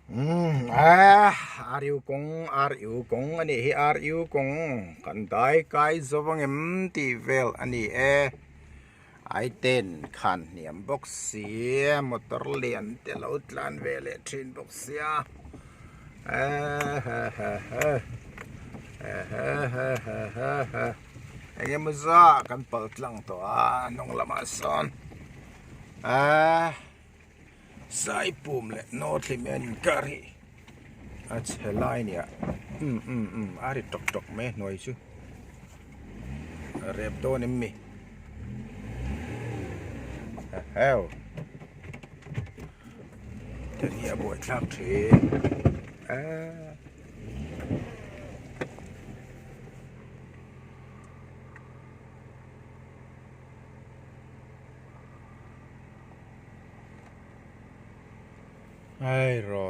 RU kong ani hi RU kong kan dai kai zawang em ti vel ani ai ten khan niam box sia motor lian te lo tlan vele thin box sia engem za kan pal tlang to nong lama son sai pum le no thlimen kari helai nia ari tok tok me noi chu rep do nem mi heo teria boy thak thi ai ro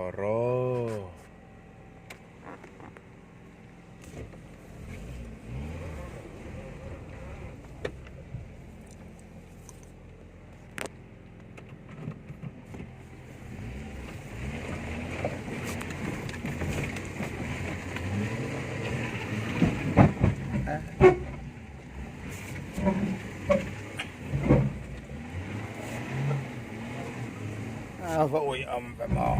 vội về mò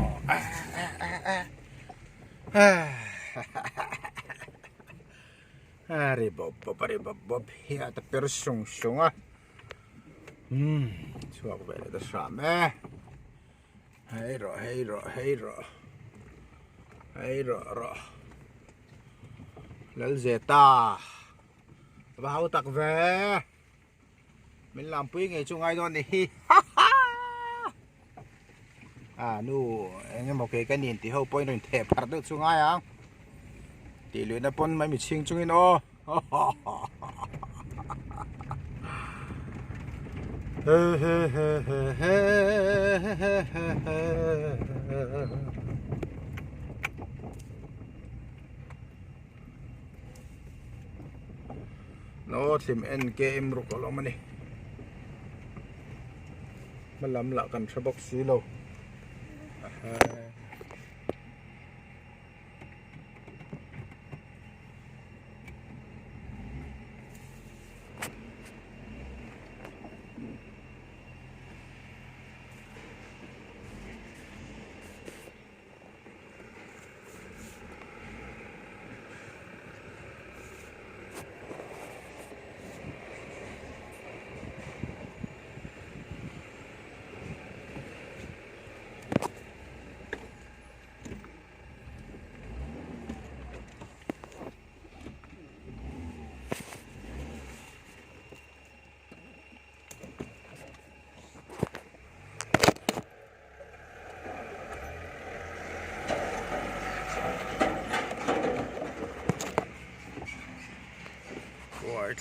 bob here ta per sung chuak về ta sam hey ro lal zeta vào tắc về mình làm pui ngày chung ai đó đi nu anh một cái nhìn thì hậu point rồi thẹp phạt được chung ai à thì luyện đã pon mấy mình chiên chung in ô nó tìm end game rồi có lắm mà này mà làm lại cần sẽ bóc xí lâu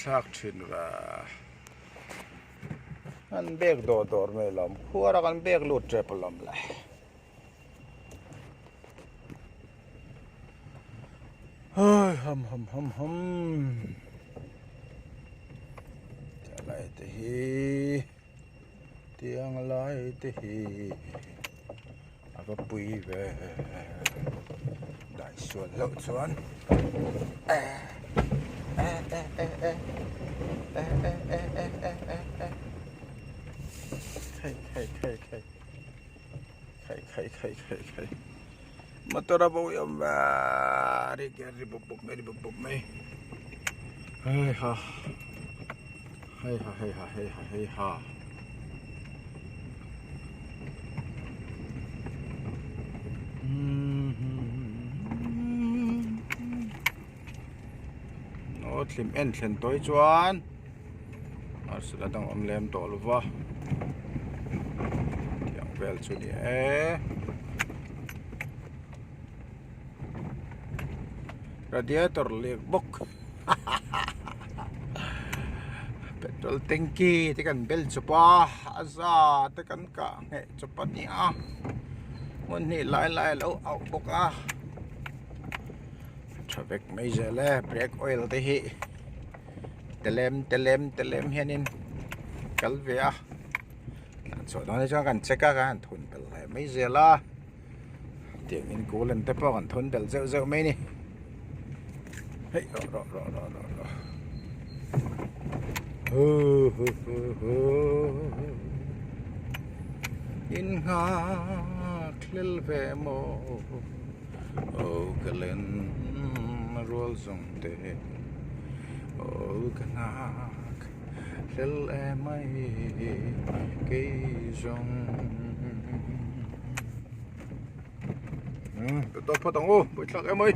thak thin và anh beg đồ mày làm khua ra anh beg lụt trep làm lại hum lại thì tiếng lại thì có bùi về đại xuân lậu xuân Hey. Motor apa yang bari kari bubuk me. Hey ha. Nó thìm en thlen tối chuan. Sự là đang om lem to luwa. Tiang vel chu ni radiator liek bok petrol tanki te kan bel chupa aza te kan ka nge chupa ni mun ni lai lo au bok traffic major le brake oil te hi telem hianin kalvia so đó cho kan cheka kan thun pel hai major la tiếng in cố lên tới bao còn thôn bèl dậu dậu mấy nè hey rõ in ngạc lil về mồ ô cái lên roll dùng để ô cái ngạc lil em ấy cái dùng tôi phát động ô buổi sáng em ơi